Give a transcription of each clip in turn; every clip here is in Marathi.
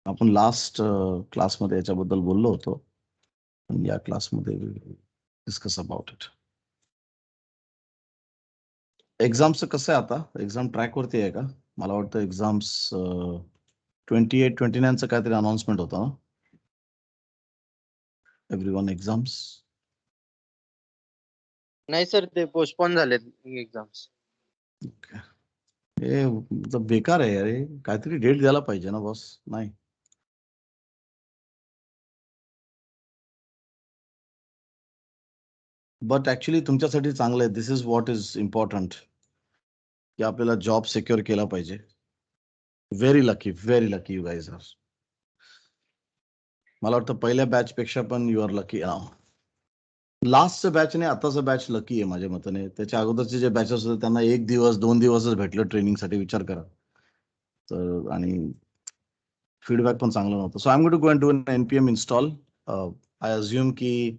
आपण लास्ट क्लासमध्ये याच्याबद्दल बोललो होतो. या क्लासमध्ये डिस्कस अबाउट इट. एक्झामचं कसं आहे आता? एक्झाम ट्रॅकवरती आहे का? मला वाटतं एक्झाम्स 28-29चं काहीतरी अनाउन्समेंट होतं ना? Everyone exams. नाही सर, ते पोस्टपोन झालेत एक्झाम्स. ओके. हे मतलब बेकार आहे यार, हे काहीतरी डेट द्यायला पाहिजे ना बॉस. नाही बट ऍक्च्युली तुमच्यासाठी चांगलं आहे. This is what is important, की आपल्याला जॉब सिक्युअर केला पाहिजे. Very lucky you guys are. मला वाटतं पहिल्या बॅच पेक्षा पण यू आर लकी. लास्टचं बॅच नाही, आताचं बॅच लकी आहे माझ्या मताने. त्याच्या अगोदरचे जे बॅचेस होते त्यांना 1 दिवस 2 दिवसच भेटलं ट्रेनिंगसाठी, विचार करा. तर आणि फीडबॅक पण चांगला नव्हता. So I am going to go and do an NPM install. I assume की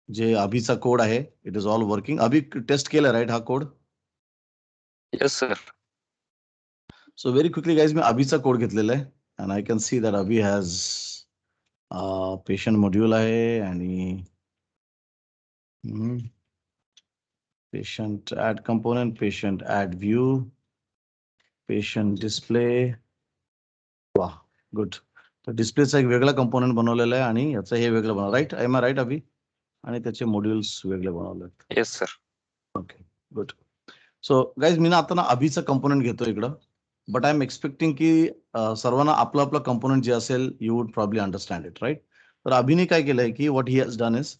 जे अभिचा कोड आहे it is all working. Abhi test केलं राईट हा code? Yes sir. So very quickly guys, मी अभिचा कोड घेतलेला आहे and I can see that Abhi has patient module आहे आणि patient add component, patient add view, patient display. वाह, गुड. तर डिस्प्लेचा एक वेगळा कंपोनंट बनवलेला आहे आणि याचं हे वेगळं बनवलं. Right, am I right Abhi? आणि त्याचे मॉड्यूल्स वेगळे बनवले. Yes sir. Okay, good. So guys, मी ना आता ना अभिचा कंपोनंट घेतो इकडं. बट आय एम एक्सपेक्टिंग की सर्वांना आपलं आपलं कंपोनंट जे असेल you would probably understand it, right? तर अभिने काय केलंय की what he has done is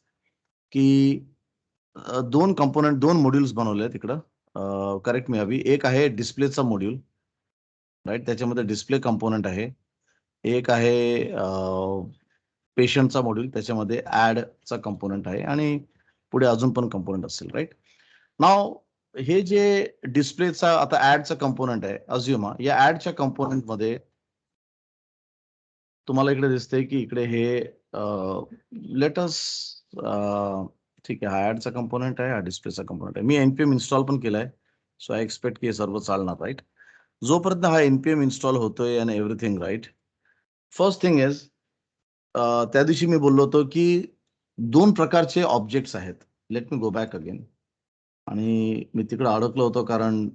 की 2 कंपोनंट 2 मॉड्यूल्स बनवले तिकडं. करेक्ट मी अभि? एक आहे डिस्प्लेचा मॉड्यूल, राईट? त्याच्यामध्ये डिस्प्ले कंपोनंट आहे. एक आहे पेशंटचा मॉड्यूल, त्याच्यामध्ये ऍडचा कंपोनंट आहे आणि पुढे अजून पण कंपोनंट असेल, राईट? नाव हे जे डिस्प्लेचा आता ऍडचा कंपोनंट आहे, अज्युमा या ऍडच्या कंपोनंट मध्ये तुम्हाला इकडे दिसतंय की इकडे हे लेटस ठीक आहे, हा ऍडचा कंपोनंट आहे, हा डिस्प्लेचा कंपोनंट आहे. मी एनपीएम इन्स्टॉल पण केलाय. सो आय एक्सपेक्ट की हे सर्व चालणार, राईट? जोपर्यंत हा एनपीएम इन्स्टॉल होतोय आणि everything right, first thing is त्या दिवशी मी बोललो होतो की 2 प्रकारचे ऑब्जेक्ट्स आहेत. Late me go back again. आणि मी तिकडे अडकलो होतो कारण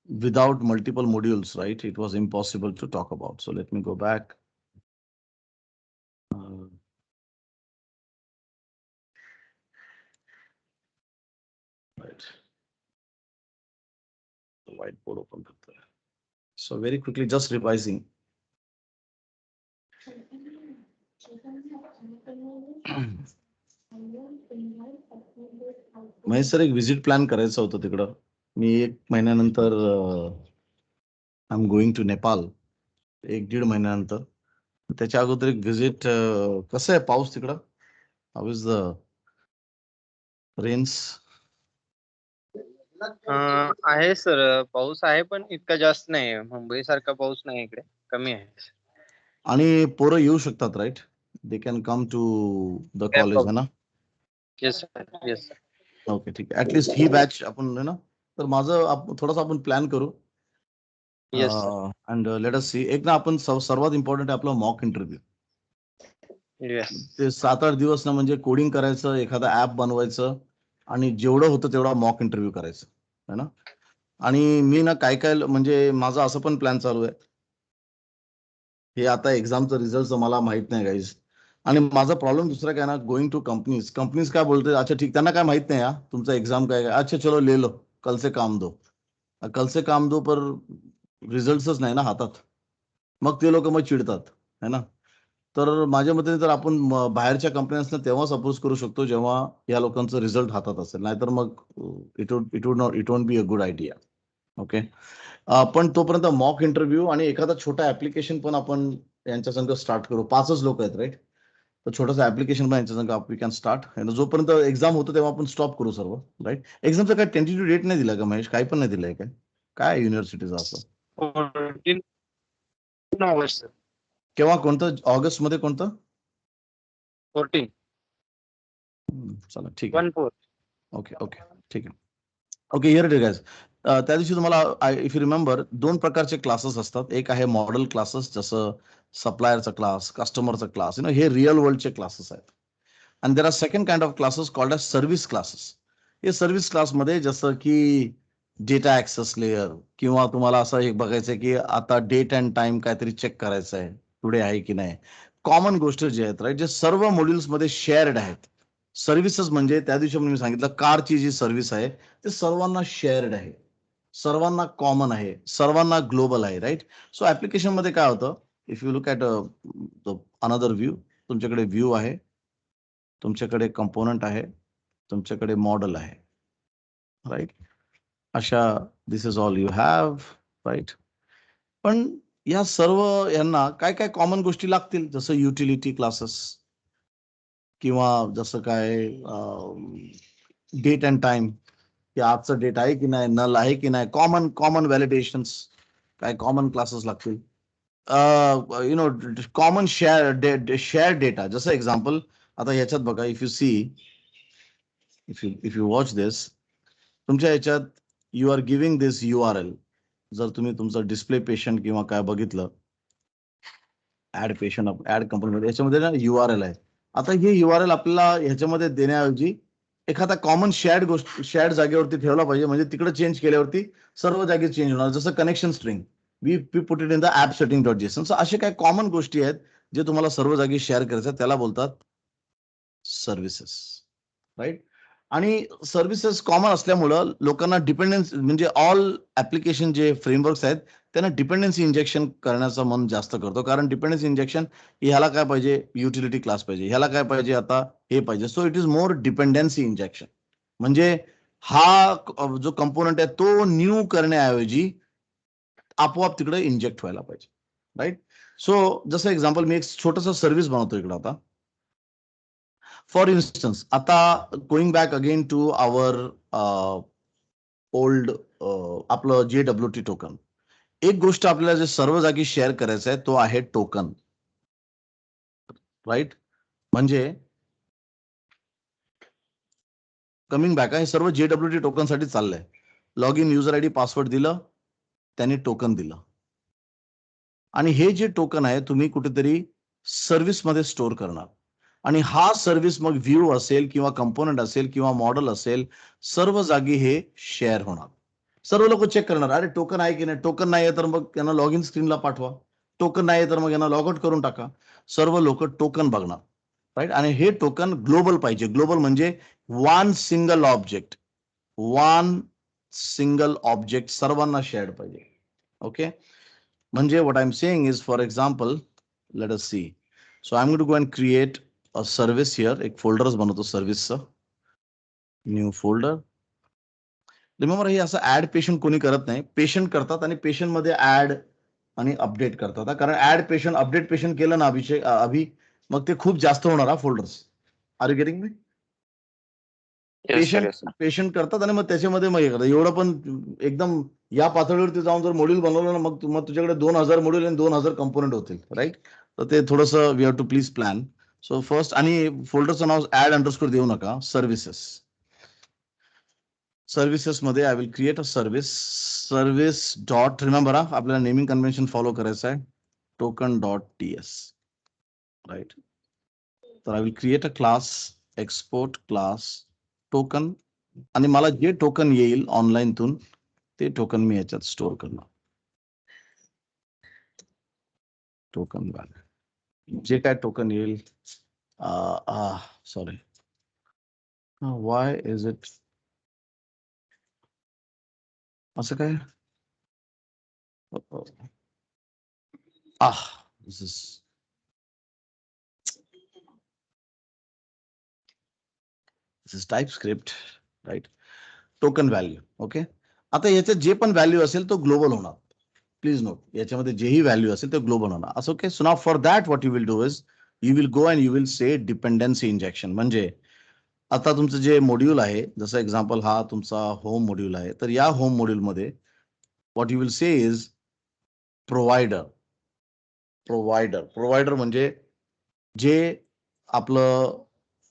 without multiple modules, right, it was impossible to talk about. So let me go back. Right. The whiteboard open. So very quickly, just revising. Mahesh sir, एक विजिट प्लॅन करायचं होतं तिकडं. मी 1 महिन्यानंतर I am going to Nepal. 1-1.5 महिन्यानंतर. त्याच्या अगोदर एक विजिट. कसं आहे पाऊस तिकडं? How is the rains? आहे सर, पाऊस आहे पण इतका जास्त नाही. मुंबई सारखा पाऊस नाही इकडे, कमी आहे. आणि पोरं येऊ शकतात, right? They can come to the college, है ना? Yes sir, yes sir. Okay, ठीक आहे. ऍटलीस्ट ही बॅच आपण है ना. तर माझं थोडासा आपण प्लॅन करू. Yes sir. And let us see. एक ना आपण सर्वात इम्पॉर्टंट आहे आपलं मॉक इंटरव्ह्यू. येस. ते 7-8 दिवस ना म्हणजे कोडिंग करायचं, एखादा ऍप बनवायचं आणि जेवढं होतं तेवढा मॉक इंटरव्ह्यू करायचं, है ना? आणि मी ना काय काय म्हणजे माझा असं पण प्लॅन चालू आहे. हे आता एक्झामचं रिझल्ट मला माहित नाही गाईज. आणि माझा प्रॉब्लेम दुसरा काय ना, गोइंग टू कंपनीज काय बोलते, अच्छा ठीक, त्यांना काय माहित नाही, तुमचा एक्झाम काय, अच्छा चलो ले लो, कल से काम दो. कल से काम दो पर रिझल्टच नाही ना हातात. मग ते लोक मग चिडतात, है ना? तर माझ्या मते तर आपण बाहेरच्या कंपन्यांना तेव्हाच अप्रोच करू शकतो जेव्हा या लोकांचं रिझल्ट हातात असेल. नाहीतर मग it won't be a good idea. Okay. पण तोपर्यंत मॉक इंटरव्ह्यू आणि एखादा छोटा ऍप्लिकेशन पण आपण यांच्या संग स्टार्ट करू. 5च लोक आहेत, राईट? तर छोटंसं ऍप्लिकेशन पण यांच्या संग वी कॅन स्टार्ट. जोपर्यंत एक्झाम होतो तेव्हा आपण स्टॉप करू सर्व, राईट? एक्झामचं काय टेंटेटिव्ह डेट नाही दिला का महेश? काही पण नाही दिलंय काय? काय युनिव्हर्सिटीचं असं? 14 ऑगस्ट सर. केव्हा, कोणतं ऑगस्ट मध्ये कोणतं? 14. चला ठीक आहे. 14. ओके, ठीक आहे. Okay, here it is guys. त्या दिवशी तुम्हाला इफ यू रिमेंबर 2 प्रकारचे क्लासेस असतात. एक आहे मॉडेल क्लासेस, जसं सप्लायरचा क्लास, कस्टमरचा क्लास, हे रिअल वर्ल्डचे क्लासेस आहेत. आणि there are second kind of classes called as service classes. हे सर्व्हिस क्लासमध्ये जसं की डेटा ऍक्सेस लेयर, किंवा तुम्हाला असं एक बघायचं की आता डेट अँड टाइम काहीतरी चेक करायचं आहे, टुडे आहे की नाही. कॉमन गोष्टी जे आहेत राईट, जे सर्व मॉड्यूल्समध्ये शेअर्ड आहेत. सर्व्हिसेस म्हणजे त्या दिवशी मी सांगितलं कारची जी सर्व्हिस आहे ते सर्वांना शेअर्ड आहे, सर्वांना कॉमन आहे, सर्वांना ग्लोबल आहे, राईट. सो ऍप्लिकेशन मध्ये काय होतं, if you look at another view, तुमच्याकडे व्ह्यू आहे, तुमच्याकडे कंपोनंट आहे, तुमच्याकडे मॉडेल आहे, राईट. अशा this is all you have, right. पण या सर्व यांना काय काय कॉमन गोष्टी लागतील, जसं युटिलिटी क्लासेस, किंवा जसं काय डेट अँड टाइम, की आजचं डेट आहे की नाही, नल आहे की नाही, कॉमन कॉमन व्हॅलिडेशन्स, काय कॉमन क्लासेस लागतील. कॉमन शेअर डेटा, जसं एक्झाम्पल आता ह्याच्यात बघा, if you see, if you watch this, तुमच्या ह्याच्यात you are giving this URL. जर तुम्ही तुमचं डिस्प्ले पेशंट किंवा काय बघितलं, ऍड पेशंट, ऍड कंपनीमध्ये, याच्यामध्ये ना URL आहे. आता हे URL आपल्याला ह्याच्यामध्ये देण्याऐवजी एखादा कॉमन शेअर्ड जागेवरती ठेवला पाहिजे, म्हणजे तिकडे चेंज केल्यावरती सर्व जागी चेंज होणार. जसं connection string, we put it in the app setting dot JSON. So असे काही कॉमन गोष्टी आहेत जे तुम्हाला सर्व जागी शेअर करायचं, त्याला बोलतात सर्व्हिसेस, राईट. आणि सर्व्हिसेस कॉमन असल्यामुळं लोकांना डिपेंडन्स, म्हणजे ऑल ऍप्लिकेशन जे फ्रेमवर्क्स आहेत त्यांना डिपेंडन्सी इंजेक्शन करण्याचं मन जास्त करतो. कारण डिपेंडन्सी इंजेक्शन, ह्याला काय पाहिजे, युटिलिटी क्लास पाहिजे, ह्याला काय पाहिजे, आता हे पाहिजे. So it is more dependency injection. म्हणजे हा जो कंपोनंट आहे तो न्यू करण्याऐवजी आपोआप तिकडे इंजेक्ट व्हायला पाहिजे, राईट. सो जसं एक्झाम्पल मी एक छोटंसं सर्व्हिस बनवतो इकडं आता. फॉर इन्स्टन्स, आता going back again to our old, आपलं JWT टोकन. एक गोष्ट आपल्याला जे सर्व जागी शेअर करायचं आहे तो आहे टोकन, राईट. म्हणजे कमिंग बॅक आहे, सर्व JWT टोकन साठी चाललंय. Log in, user ID, password दिलं, त्यांनी टोकन दिलं. आणि हे जे टोकन आहे तुम्ही कुठेतरी सर्व्हिस मध्ये स्टोअर करणार. आणि हा सर्व्हिस मग व्ह्यू असेल किंवा कंपोनंट असेल किंवा मॉडेल असेल, सर्व जागी हे शेअर होणार. सर्व लोक चेक करणार, अरे टोकन आहे की नाही. टोकन नाही आहे तर मग त्यांना लॉग इन स्क्रीनला पाठवा. टोकन नाही तर मग यांना लॉग आउट करून टाका. सर्व लोक टोकन बघणार, राईट. आणि हे टोकन ग्लोबल पाहिजे. ग्लोबल म्हणजे वन सिंगल ऑब्जेक्ट सर्वांना शेअर्ड पाहिजे. ओके. म्हणजे what I'm saying is, for example, let us see. So I'm going to go and create a service here. एक फोल्डरच बनवतो सर्व्हिसचं, न्यू फोल्डर. रिमेंबर, हे असं ऍड पेशंट कोणी करत नाही, पेशंट करतात आणि पेशंट मध्ये ऍड आणि अपडेट करतात. कारण ऍड पेशंट, अपडेट पेशंट केलं ना अभि, मग ते खूप जास्त होणार हा folders. Are you getting me? Yes sir, patient yes sir. Patient करतात आणि मग त्याच्यामध्ये मग हे करतात. एवढं पण एकदम या पातळीवरती जाऊन जर मॉड्यूल बनवलं ना, मग तुझ्याकडे 2000 मॉड्यूल आणि 2000 कंपोनंट होतील, राईट. तर ते थोडंसं we have to please plan. So first, आणि फोल्डरचं नाव ऍड अंडरस्कोर देऊ नका, सर्व्हिसेस. सर्व्हिसेस मध्ये I will create a service dot, remember आपल्याला नेमिंग कन्व्हेन्शन फॉलो करायचं आहे, token.ts, राईट. तर I will create a class, export class token, आणि मला जे टोकन येईल ऑनलाईनतून ते टोकन मी याच्यात स्टोअर करणार. टोकन व्हॅल्यू, जे काय टोकन येईल, सॉरी, वाय इज इट असं काय, this is TypeScript, right. Token value, okay. आता याच्यात जे पण व्हॅल्यू असेल तो ग्लोबल होणार. प्लीज नोट, याच्यामध्ये जेही व्हॅल्यू असेल ते ग्लोबल होणार असं, okay. So now for that what you will do is, you will go and you will say dependency injection. म्हणजे आता तुमचं जे मॉड्यूल आहे, जसं एक्झाम्पल हा तुमचा होम मॉड्यूल आहे, तर या होम मॉड्यूलमध्ये what you will say is provider. Provider म्हणजे जे आपलं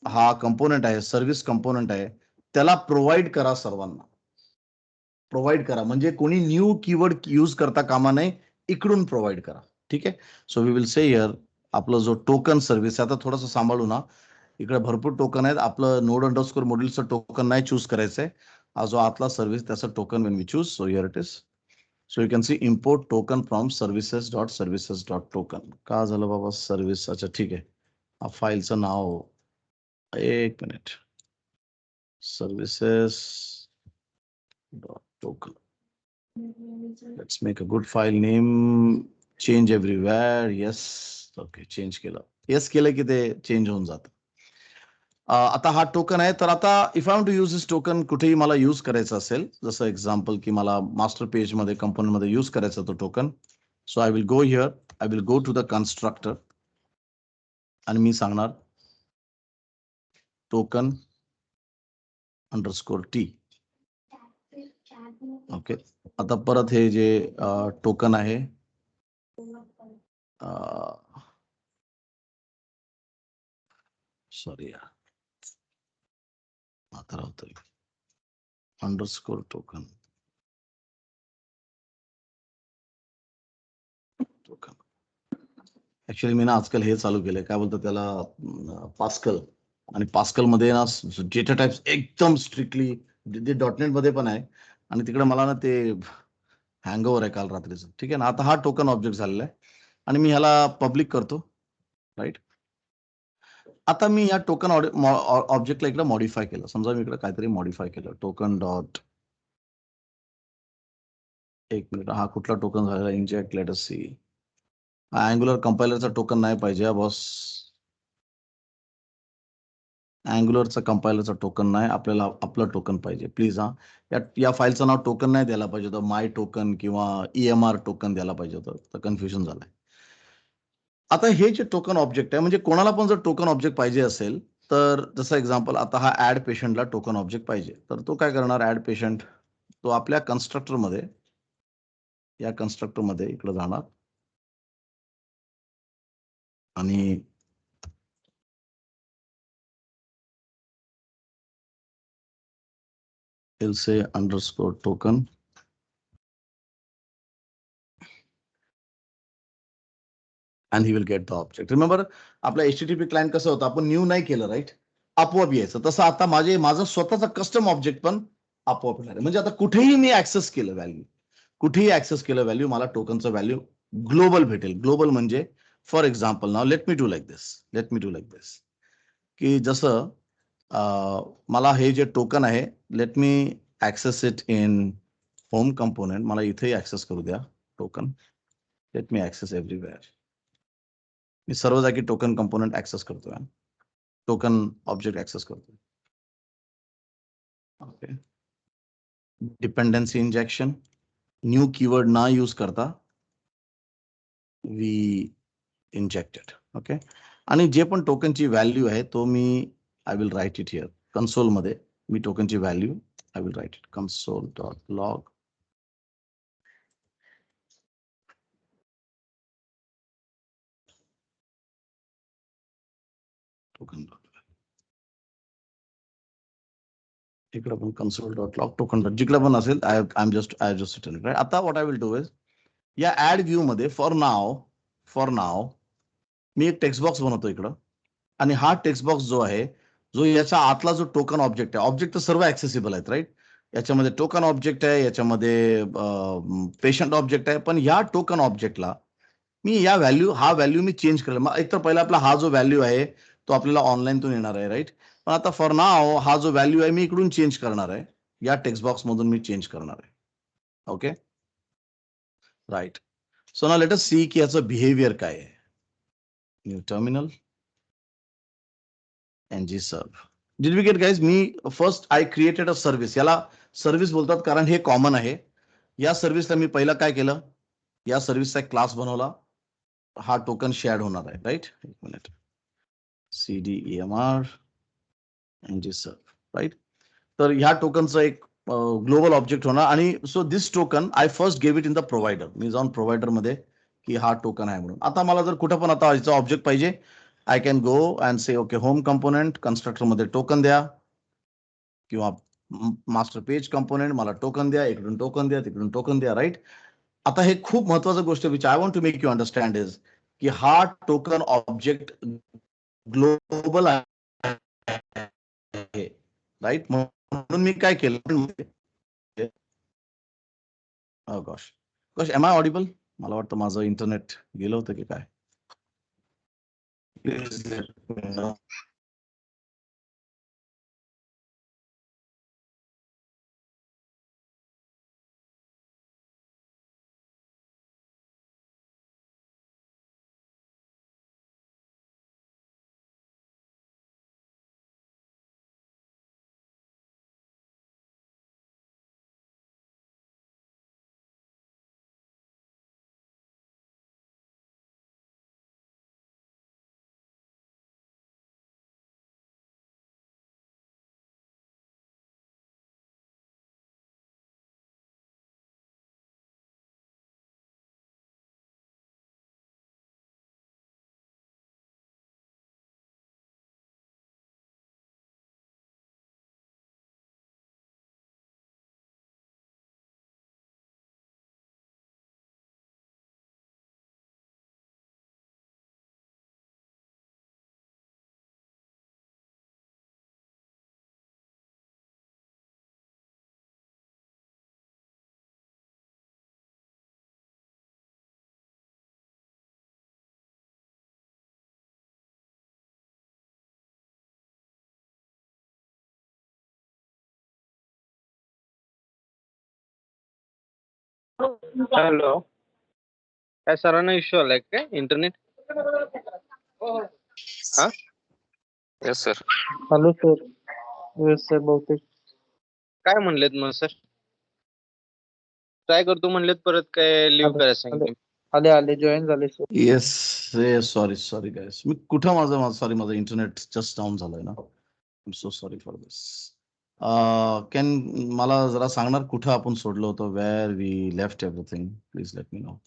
हा कंपोनंट आहे, सर्व्हिस कंपोनंट आहे, त्याला प्रोव्हाइड करा सर्वांना. प्रोव्हाइड करा, म्हणजे कोणी न्यू कीवर्ड यूज करता कामा नये, इकडून प्रोव्हाइड करा. ठीक आहे. So we will say here आपला जो टोकन सर्व्हिस आता थोडंसं सांभाळू ना, इकडे भरपूर टोकन आहेत. आपलं नोड अंडरस्कोर मॉड्यूलचं टोकन नाही चूज करायचंय. हा जो आतला सर्व्हिस त्याचं token when we choose. So here it is. So you can see import token from services.services.token. का झालं बाबा सर्व्हिस? अच्छा ठीक आहे. हा फाईलचं नाव, एक minute, services.token. Let's make a good file name. Change everywhere. Yes. Okay, change केलं. Yes केलं की ते चेंज होऊन जातं. आता हा टोकन आहे, तर आता if I want to use this token कुठेही मला यूज करायचं असेल, जसं एक्झाम्पल की मला मास्टर पेज मध्ये कंपोनंट मध्ये यूज करायचा तो token. So I will go here, I will go to the constructor आणि मी सांगणार टोकन अंडरस्कोर टी. ओके. आता परत हे जे टोकन आहे, सॉरी आता राहतोय अंडरस्कोर टोकन. ऍक्च्युअली मी ना आजकाल हे चालू केलंय, काय बोलतात त्याला, पास्कल. आणि पास्कल मध्ये ना डेटा टाइप्स एकदम स्ट्रिक्टली, ते डॉटनेट मध्ये पण आहे, आणि तिकडे मला ना ते हँगओव्हर आहे काल रात्रीचं. ठीक आहे ना. आता हा टोकन ऑब्जेक्ट झालेला आहे आणि मी ह्याला पब्लिक करतो. राईट. आता मी या टोकन ऑब्जेक्टला इकडे मॉडिफाय केलं. समजा मी इकडे काहीतरी मॉडिफाय केलं, टोकन डॉट, एक मिनिट, हा कुठला टोकन झालेला, इंजेक्ट, लेट अस सी. हा अँग्युलर कंपायलरचा टोकन नाही पाहिजे बॉस. अँग्युलरचा कंपायलरचा टोकन नाही, आपल्याला आपलं टोकन पाहिजे प्लीज. हा या फाईलचं नाव टोकन नाही द्यायला पाहिजे होतं, माय टोकन किंवा EMR टोकन द्यायला पाहिजे होतं, तर कन्फ्युजन झालंय. आता हे जे टोकन ऑब्जेक्ट आहे, म्हणजे कोणाला पण जर टोकन ऑब्जेक्ट पाहिजे असेल, तर जसं एक्झाम्पल आता हा ऍड पेशंटला टोकन ऑब्जेक्ट पाहिजे, तर तो काय करणार, ऍड पेशंट, तो आपल्या कन्स्ट्रक्टर मध्ये, या कन्स्ट्रक्टर मध्ये इकडे जाणार आणि he'll say underscore token and he will get the object. Remember आपला HTTP क्लायंट कसं होतं, आपण न्यू नाही केलं, राईट, आपोआप यायचं. तसं आता माझं स्वतःचा कस्टम ऑब्जेक्ट पण आपोआप येणार आहे. म्हणजे आता कुठेही मी ऍक्सेस केलं व्हॅल्यू, कुठेही ऍक्सेस केलं व्हॅल्यू, मला टोकनचं व्हॅल्यू ग्लोबल भेटेल. ग्लोबल म्हणजे फॉर एक्झाम्पल नाव let me do like this, की जसं मला हे जे टोकन आहे, let me access it in home component. मला इथेही ऍक्सेस करू द्या token. Let me access everywhere. मी सर्व जागी टोकन कंपोनेंट ऍक्सेस करतोय, टोकन ऑब्जेक्ट ऍक्सेस करतोय. Okay. Dependency injection, new keyword ना यूज करता वी इंजेक्टेड. ओके. आणि जे पण टोकनची व्हॅल्यू आहे तो मी I will write it here console मध्ये. मी टोकनची value I will write it console.log. Token इकडे पण console.log टोकन जिकडे पण असेल, आय एम जस्ट राईट. आता what I will do is, या ऍड व्ह्यू मध्ये फॉर नाव मी एक टेक्स्ट बॉक्स बनवतो इकडं, आणि हा टेक्स्ट बॉक्स जो आहे, जो याच्या आतला जो टोकन ऑब्जेक्ट आहे, ऑब्जेक्ट तर सर्व ऍक्सेसिबल आहेत, राईट. याच्यामध्ये टोकन ऑब्जेक्ट आहे, याच्यामध्ये पेशंट ऑब्जेक्ट आहे, पण या टोकन ऑब्जेक्टला मी हा व्हॅल्यू मी चेंज करेल. एक तर पहिला आपला हा जो व्हॅल्यू आहे तो आपल्याला ऑनलाईनतून येणार आहे, राईट. पण आता फॉर नाव हा जो व्हॅल्यू आहे मी इकडून चेंज करणार आहे, या टेक्स्ट बॉक्स मधून मी चेंज करणार आहे. Okay, right. सो ना लेट अस सी की याचं बिहेवियर काय आहे. New terminal, ngserve. Did we get guys? मी first I created a service. याला सर्व्हिस बोलतात कारण हे कॉमन आहे. या सर्व्हिसला मी पहिला काय केलं, या सर्व्हिसचा एक क्लास बनवला, हा टोकन शेअर्ड होणार आहे, राईट. एक मिनिट, cdemr ngserve, राईट. तर ह्या टोकनचं एक ग्लोबल ऑब्जेक्ट होणार, आणि so this token I first gave it in the provider. मी जाऊन प्रोव्हायडर मध्ये की हा टोकन आहे म्हणून. आता मला जर कुठं पण आता याचा ऑब्जेक्ट पाहिजे, I can go and say okay home component constructor मध्ये टोकन द्या, किंवा मास्टर पेज कंपोनेंट, मला टोकन द्या, इकडून टोकन द्या, तिकडून टोकन द्या, राईट? आता हे खूप महत्वाचं गोष्ट which I want to make you understand is की हा टोकन ऑब्जेक्ट ग्लोबल आहे, राईट? म्हणून मी काय केलं, gosh gosh, am I audible? मला वाटतं माझं इंटरनेट गेलं होतं की काय. Please let me know. Hello, काय सरांना इश्यू आलाय काय इंटरनेट? हा, yes sir. Hello sir. Yes sir, बहुतेक काय म्हणलेत मग सर? ट्राय करतो म्हणलेत, परत काय लिव्ह आले करायला आले सांगितलं. आले जॉईन झाले सर. Yes, sorry guys. मी कुठं माझं इंटरनेट जस्ट डाऊन झालंय ना. I am so sorry for this. Can मला जरा सांगणार कुठं आपण सोडलो होतो, where we left everything? Please let me know.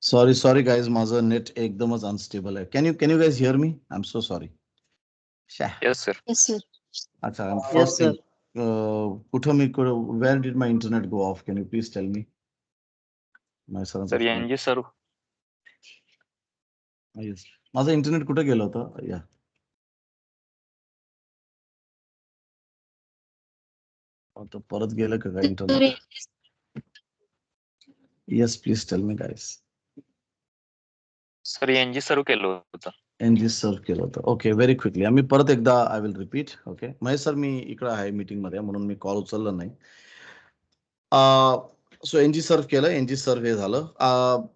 Sorry guys, माझं नेट एकदमच अनस्टेबल आहे. Can you guys hear me? I am so sorry. Yes, sir. Yes, sir. अच्छा, Yes, फर्स्ट sir. थिंग, कुठं मी where did my internet go of? Can you please tell me? Sir, NG sir. माझं इंटरनेट कुठं गेलं होतं? या आता परत गेलं का काय internet? Yes, please tell me guys. Sir, NG सर्व केलं होतं. एनजी सर्व केलं होतं. ओके, व्हेरी क्विकली आम्ही परत एकदा I will repeat. Okay Mahesh sir, मी इकडे आहे मीटिंग मध्ये म्हणून मी कॉल उचलला नाही. सो एनजी सर्व केलं, एनजी सर्व हे झालं.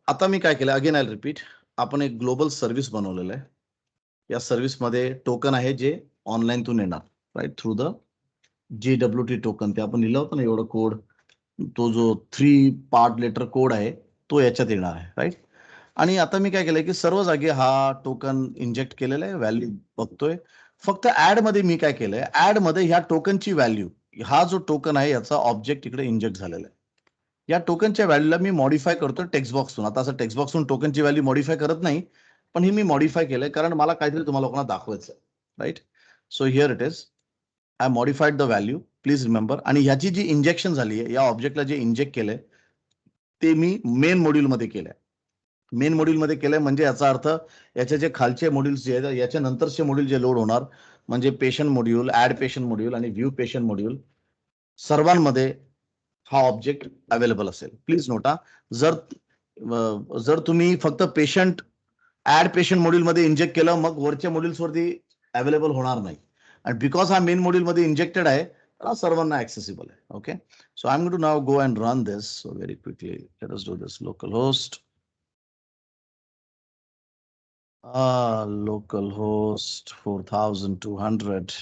आता मी काय केलं, अगेन आय रिपीट. आपण एक ग्लोबल सर्व्हिस बनवलेलं आहे. या सर्व्हिस मध्ये टोकन आहे जे ऑनलाईन तून येणार, right, through the JWT token. ते आपण लिहिलं होतं ना एवढं कोड, तो जो 3 पार्ट लेटर कोड आहे तो याच्यात येणार आहे, राईट. आणि आता मी काय केलंय की सर्व जागी हा टोकन इंजेक्ट केलेला आहे, व्हॅल्यू बघतोय. फक्त ऍड मध्ये मी काय केलंय, ऍड मध्ये ह्या टोकनची व्हॅल्यू, हा जो टोकन आहे याचा ऑब्जेक्ट इकडे इंजेक्ट झालेला आहे. या टोकनच्या व्हॅल्यूला मी मॉडिफाय करतो टेक्स्ट बॉक्सतून. आता असं टेक्स्ट बॉक्सतून टोकनची व्हॅल्यू मॉडिफाय करत नाही, पण ही मी मॉडिफाय केलंय कारण मला काहीतरी तुम्हाला लोकांना दाखवायचं आहे, right. So here it is, I modified the value, please remember. आणि ह्याची जी इंजेक्शन झाली आहे, या ऑब्जेक्टला जे इंजेक्ट केलंय ते मी मेन मॉड्यूलमध्ये केलंय. मेन मॉड्यूलमध्ये केलंय म्हणजे याचा अर्थ याचे जे खालचे मॉड्यूल्स जे आहेत, याच्या नंतरचे मॉड्यूल जे लोड होणार म्हणजे patient module, add patient module आणि व्ह्यू पेशंट मॉड्यूल, सर्वांमध्ये हा ऑब्जेक्ट अवेलेबल असेल. प्लीज नोटा, जर तुम्ही फक्त पेशंट ऍड पेशंट मॉड्यूल मध्ये इंजेक्ट केलं, मग वरच्या मॉड्यूल्स वरती अवेलेबल होणार नाही. आणि बिकॉज हा मेन मॉड्यूल मध्ये इंजेक्टेड आहे, हा सर्वांना ऍक्सेसिबल आहे. Okay, so I am going to now go and run this. So very quickly let us do this. Local host, localhost 4200.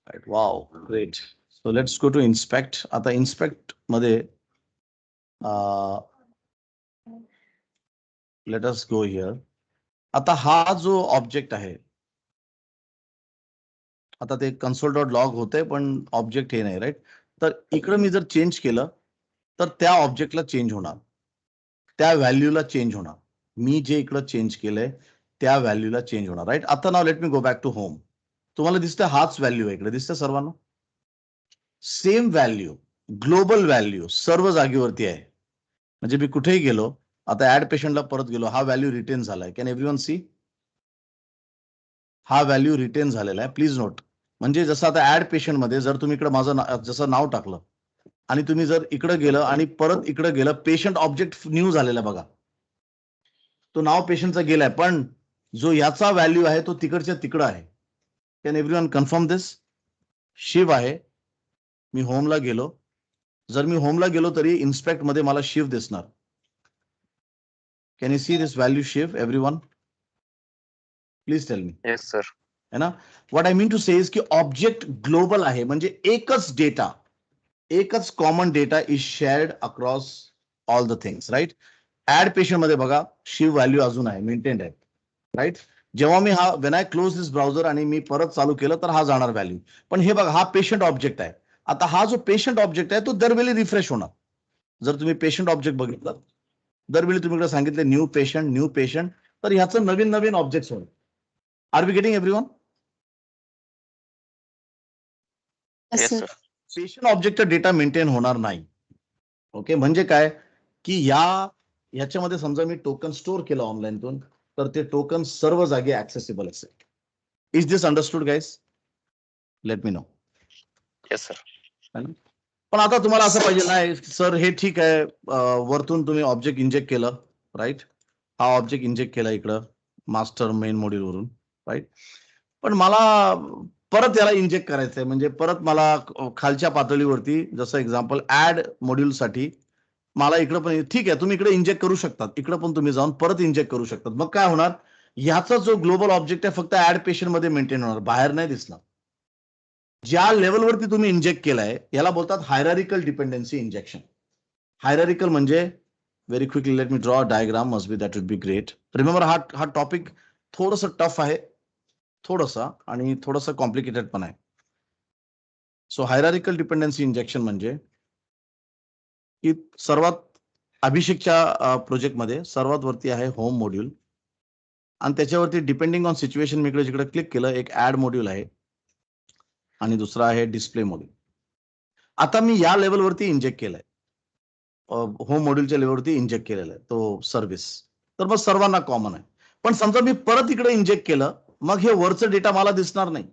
Right, wow, great. So let's go to inspect. आता inspect मध्ये let us go here. आता हा जो ऑब्जेक्ट आहे, आता ते console.log होते पण ऑब्जेक्ट हे नाही, राईट. तर इकडे मी जर चेंज केलं तर त्या ऑब्जेक्टला चेंज होणार, त्या व्हॅल्यूला चेंज होणार. मी जे इकडे चेंज केलंय त्या व्हॅल्यूला चेंज होणार, राईट. आता नाव let me go back to home. तुम्हाला दिसतं हाच व्हॅल्यू आहे इकडे, दिसतं सर्वांना सेम व्हॅल्यू, ग्लोबल व्हॅल्यू सर्व जागेवरती आहे. म्हणजे मी कुठेही गेलो, आता ऍड पेशंटला परत गेलो, हा व्हॅल्यू रिटेन झालाय. Can everyone see? हा व्हॅल्यू रिटेन झालेला आहे. Please note. म्हणजे जसं आता ऍड पेशंट मध्ये जर तुम्ही इकडे माझं जसं नाव टाकलं आणि तुम्ही जर इकडे गेलं आणि परत इकडे गेलं, पेशंट ऑब्जेक्ट न्यू झालेला बघा, तो नाव पेशंटचा गेलाय, पण जो याचा व्हॅल्यू आहे तो तिकडच्या तिकडं आहे. कॅन एव्हरीवन कन्फर्म दिस? शिव आहे. मी होमला गेलो, जर मी होमला गेलो तरी इन्स्पेक्ट मध्ये मला शिव दिसणार. Can you see this value Shiv everyone? Please tell me. Yes, sir. है ना? What I mean to say is की ऑब्जेक्ट ग्लोबल आहे, म्हणजे एकच डेटा, एकच common data is shared across all the things, right. Add patient मध्ये बघा शिव व्हॅल्यू अजून आहे, मेंटेन्ड आहे, राईट. जेव्हा मी हा when I close this browser आणि मी परत चालू केलं तर हा जाणार व्हॅल्यू. पण हे बघा, हा पेशंट ऑब्जेक्ट आहे. आता हा जो पेशंट ऑब्जेक्ट आहे तो दरवेळी रिफ्रेश होणार. जर तुम्ही पेशंट ऑब्जेक्ट बघितलं, दरवेळी तुम्ही सांगितले न्यू पेशंट, तर ह्याचं नवीन नवीन ऑब्जेक्ट होणार. Are we getting everyone? Yes, Yes, sir. sir. Patient ऑब्जेक्टचा डेटा मेंटेन होणार नाही. ओके, म्हणजे काय की याच्यामध्ये समजा मी टोकन स्टोअर केलं ऑनलाईनतून, तर ते टोकन सर्व जागी ऍक्सेसिबल असेल. Is this understood guys? Late me no. Yes, sir. पण आता तुम्हाला असं पाहिजे नाही सर, हे ठीक आहे, वरतून तुम्ही ऑब्जेक्ट इंजेक्ट केलं, राईट. हा ऑब्जेक्ट इंजेक्ट केला इकडं मास्टर मेन मॉड्यूल वरून, राईट. पण मला परत याला इंजेक्ट करायचंय, म्हणजे परत मला खालच्या पातळीवरती, जसं एक्झाम्पल ऍड मॉड्यूल साठी मला इकडे पण ठीक आहे, तुम्ही इकडे इंजेक्ट करू शकतात, इकडे पण तुम्ही जाऊन परत इंजेक्ट करू शकतात. मग काय होणार, ह्याचा जो ग्लोबल ऑब्जेक्ट आहे फक्त ऍड पेशंट मध्ये मेंटेन होणार, बाहेर नाही दिसणार. ज्या लेवलवरती तुम्ही इंजेक्ट केलाय याला बोलतात हायरारिकल डिपेंडन्सी इंजेक्शन. हायरारिकल म्हणजे, very quickly let me draw diagram, must be that would be great. Remember हा टॉपिक थोडंसं टफ आहे, थोडंसं, आणि थोडंसं कॉम्प्लिकेटेड पण आहे. सो हायरारिकल डिपेंडन्सी इंजेक्शन म्हणजे की सर्वात अभिषेकच्या प्रोजेक्टमध्ये सर्वात वरती आहे होम मॉड्यूल आणि त्याच्यावरती डिपेंडिंग ऑन सिच्युएशन मी इकडे जिकडे क्लिक केलं एक ऍड मॉड्यूल आहे आणि दुसरा आहे डिस्प्ले मॉड्यूल. आता मी या लेवलवरती इंजेक्ट केलंय, होम मॉड्यूलच्या लेवलवरती इंजेक्ट केलेला आहे तो सर्व्हिस. तर मग सर्वांना कॉमन आहे. पण समजा मी परत इकडे इंजेक्ट केलं, मग हे वरचं डेटा मला दिसणार नाही.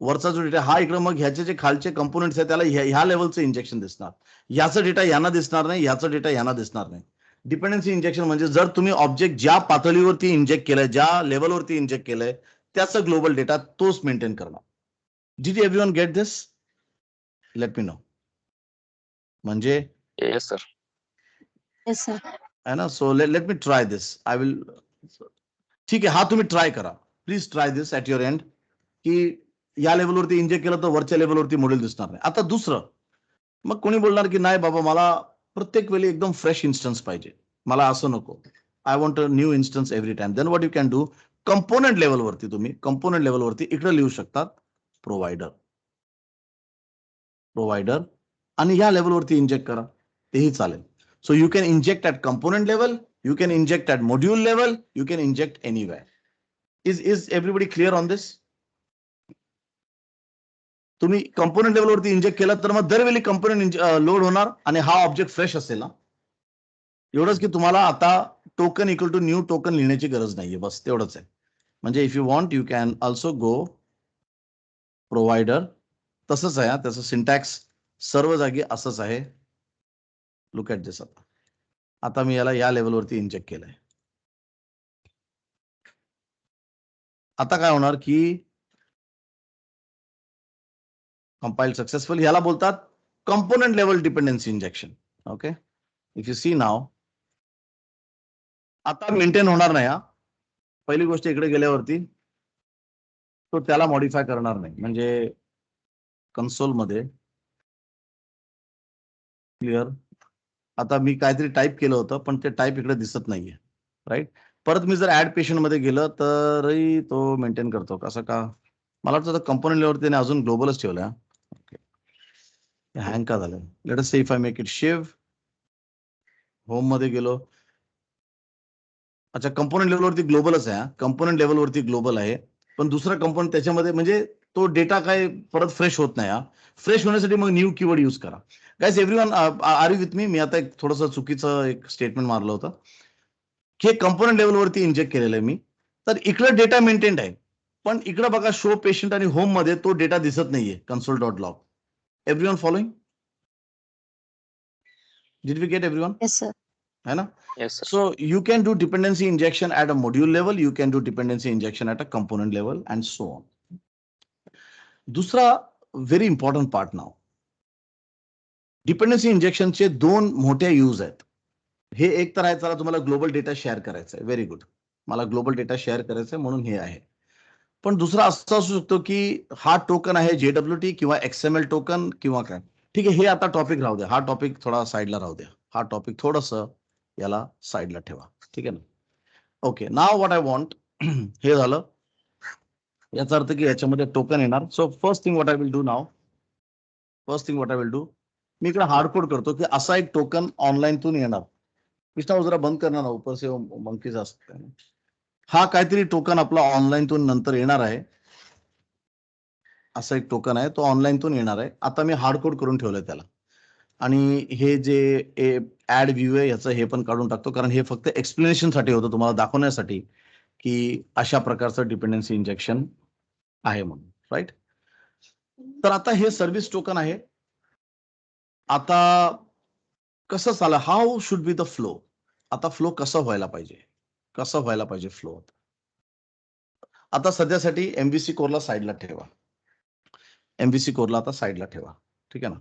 वरचा जो डेटा हा इकडे, मग ह्याचे जे खालचे कंपोनेंट्स आहेत त्याला ह्या लेवलचं इंजेक्शन दिसणार. याचा डेटा यांना दिसणार नाही, याचा डेटा यांना दिसणार नाही. डिपेंडन्सी इंजेक्शन म्हणजे जर तुम्ही ऑब्जेक्ट ज्या पातळीवरती इंजेक्ट केलंय, ज्या लेवलवरती इंजेक्ट केलंय, त्याचा ग्लोबल डेटा तोच मेंटेन करणार. Did everyone get this? Let me no. म्हणजे येस सर. Yes, sir. है ना. So let me try this. I will. ठीक आहे, हा तुम्ही ट्राय करा. Please try this at your end, की या लेवलवरती इंजेक्ट केलं तर वरच्या लेवलवरती मॉड्यूल दिसणार नाही. आता दुसरं, मग कोणी बोलणार की नाही बाबा मला प्रत्येक वेळी एकदम फ्रेश इन्स्टन्स पाहिजे, मला असं नको, I want a new instance every time. Then what you can do, component लेवलवरती तुम्ही कंपोनेंट लेवलवरती इकडे लिहू शकतात प्रोव्हायडर आणि या लेवलवरती इंजेक्ट करा, तेही चालेल. So you can inject at component level, you can inject at module level, you can inject anywhere. Is everybody clear on this? तुम्ही कंपोनेंट लेवलवरती इंजेक्ट केला तर मग दरवेळी कंपोनेंट लोड होणार आणि हा ऑब्जेक्ट फ्रेश असेल ना. एवढंच की तुम्हाला आता token equal to new token लिहिण्याची गरज नाहीये, बस तेवढंच आहे. म्हणजे if you want you can also go provider. तसंच आहे, त्याचं सिंटॅक्स सर्व जागी असंच आहे. Look at this. आता मी याला या लेवलवरती इंजेक्ट केलंय. आता काय होणार की कंपाइल सक्सेसफुल, याला बोलतात component level dependency injection. Okay, if you see now, आता मेंटेन होणार नाही. पहिली गोष्ट, इकडे गेल्यावरती तो त्याला मॉडिफाय करणार नाही. म्हणजे कन्सोल मध्ये क्लिअर. आता मी काहीतरी टाईप केलं होतं पण ते टाईप इकडे दिसत नाहीये, राईट. परत मी जर ऍड पेशंट मध्ये गेलं तरी तो मेंटेन करतो. कसं का? मला वाटतं कंपोनेंट लेवलवरती त्याने अजून ग्लोबलच ठेवलं. हँग का झालं? Let us say if I make it Shiv. Home मध्ये गेलो. अच्छा, कंपोनेंट लेवलवरती ग्लोबलच आहे. कंपोनेंट लेवलवरती ग्लोबल आहे, पण दुसरा कंपोनेंट त्याच्यामध्ये, म्हणजे तो डेटा काय परत फ्रेश होत नाही. फ्रेश होण्यासाठी मग न्यू कीवर्ड यूज करा. Guys, everyone are you with me? मी आता एक थोडंसं चुकीचं एक स्टेटमेंट मारलं होतं की कंपोनेंट लेवलवरती इंजेक्ट केलेलं आहे मी, तर इकडे डेटा मेंटेन्ड आहे, पण इकडे बघा शो पेशंट आणि होम मध्ये तो डेटा दिसत नाहीये console dot log. Everyone following? Did we get everyone? Yes, sir. है ना. Yes sir. So you can do dependency injection at a module level, you can do dependency injection at a component level, and so on. दूसरा very important part now. Dependency इंजेक्शनचे दोन मोठ्या यूज आहेत. हे एक तर आहे, चला तुम्हाला ग्लोबल डेटा शेअर करायचा आहे, व्हेरी गुड, मला ग्लोबल डेटा शेअर करायचा आहे म्हणून हे आहे. पण दुसरा असं असू शकतो की हा टोकन आहे JWT किंवा XML टोकन किंवा काय. ठीक आहे, हे आता टॉपिक राहू द्या, हा टॉपिक थोडा साईडला राहू द्या, हा टॉपिक थोडंसं याला साईडला ठेवा, ठीक आहे ना. Okay, now what I want, हे झालं. याचा अर्थ की याच्यामध्ये टोकन येणार. So first thing what I will do now, मी इकडे हार्डकोड करतो की असा एक टोकन ऑनलाईनतून येणार. कृष्णा जरा बंद करणार ना, ऊपर से मंकीज असते. हा काहीतरी टोकन आपला ऑनलाईनतून नंतर येणार आहे. असा एक टोकन आहे, तो ऑनलाईनतून येणार आहे. आता मी हार्डकोड करून ठेवलंय त्याला. आणि हे जे ऍड व्ह्यू आहे याचं हे पण काढून टाकतो, कारण हे फक्त एक्सप्लेनेशन साठी होतं, तुम्हाला दाखवण्यासाठी की अशा प्रकारचं डिपेंडन्सी इंजेक्शन आहे म्हणून, राईट. तर आता हे सर्व्हिस टोकन आहे. आता कसं चाललं, how should be the flow. आता फ्लो कसं व्हायला पाहिजे, फ्लो. आता सध्यासाठी MVC कोरला साईडला ठेवा, MVC कोरला आता साईडला ठेवा, ठीक आहे ना.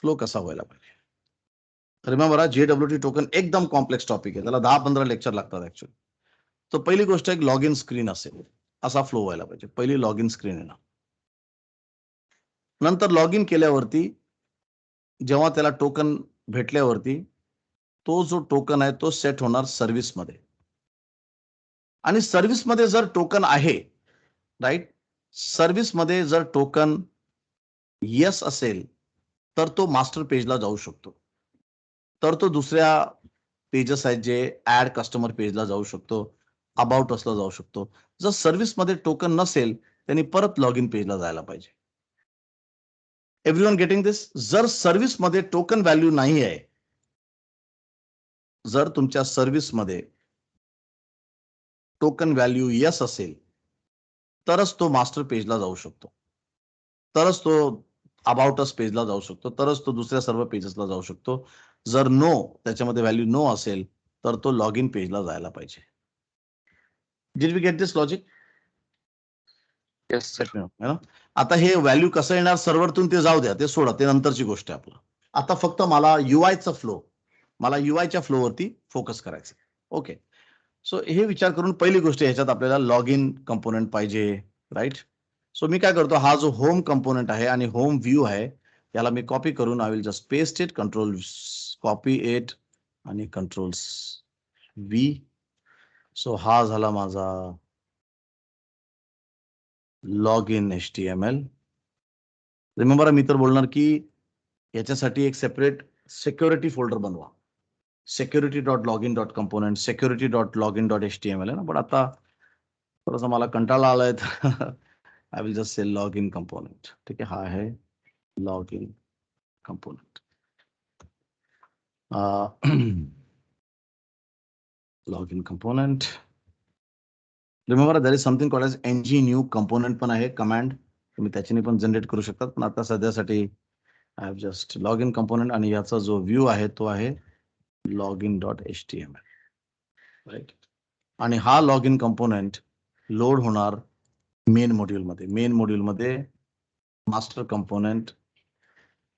फ्लो कसा व्हायला पाहिजे. रिमेंबर, JWT टोकन एकदम कॉम्प्लेक्स टॉपिक आहे, त्याला 10-15 लेक्चर लागतात ऍक्च्युअली. तर पहिली गोष्ट एक लॉग इन स्क्रीन असेल, असा फ्लो व्हायला पाहिजे. पहिली लॉग इन स्क्रीन आहे ना. नंतर लॉग इन केल्यावरती जेव्हा त्याला टोकन भेटल्यावरती तो जो टोकन आहे तो सेट होणार सर्व्हिसमध्ये. आणि सर्व्हिसमध्ये जर टोकन आहे, राईट, सर्व्हिसमध्ये जर टोकन येस असेल तर तो मास्टर पेजला जाऊ शकतो. तर तो दुसऱ्या पेजेस आहेत जे ऍड कस्टमर पेजला जाऊ शकतो, अबाउट असला जाऊ शकतो. जर सर्व्हिसमध्ये टोकन नसेल त्यांनी परत लॉग इन पेजला जायला पाहिजे. एव्हरीवन गेटिंग दिस? जर सर्व्हिसमध्ये टोकन व्हॅल्यू नाही आहे, जर तुमच्या सर्व्हिसमध्ये टोकन व्हॅल्यू यस असेल तरच तो मास्टर पेजला जाऊ शकतो, तरच तो अबाउटस पेजला जाऊ शकतो, तरच तो दुसऱ्या सर्व पेजेसला जाऊ शकतो. जर नो, त्याच्यामध्ये व्हॅल्यू नो असेल तर तो लॉग इन पेजला जायला पाहिजे. Did we get this logic? Yes sir. आता हे व्हॅल्यू कसं येणार सर्व्हरतून ते जाऊ द्या, ते सोडा, ते नंतरची गोष्ट आहे आपलं. आता फक्त मला युआयचा फ्लो, मला युआयच्या फ्लोवरती फोकस करायचं. ओके, सो हे विचार करून पहिली गोष्ट ह्याच्यात आपल्याला लॉग इन कंपोनेंट पाहिजे, राईट? सो मी काय करतो, हा जो होम कंपोनेंट आहे आणि होम व्ह्यू आहे याला मी कॉपी करून I will just paste it, control copy it आणि कंट्रोल्स व्ही. सो हा झाला माझा लॉग इन HTML. रिमेंबर मी तर बोलणार की याच्यासाठी एक सेपरेट सिक्युरिटी फोल्डर बनवा, security.login.component, security.login.html आहे ना. पण आता थोडासा मला कंटाळा आलाय तर I will just say log in component. ठीक आहे, हा आहे log in component. Log in component. Remember there is something called as ng new component पण आहे कमांड, तुम्ही त्याच्याने पण जनरेट करू शकतात. पण आता सध्यासाठी I have just log in component आणि याचा जो व्ह्यू आहे तो आहे login.html, राईट? आणि हा लॉग इन कंपोनेंट लोड होणार मेन मॉड्यूलमध्ये. मेन मॉड्यूलमध्ये मास्टर कंपोनेंट,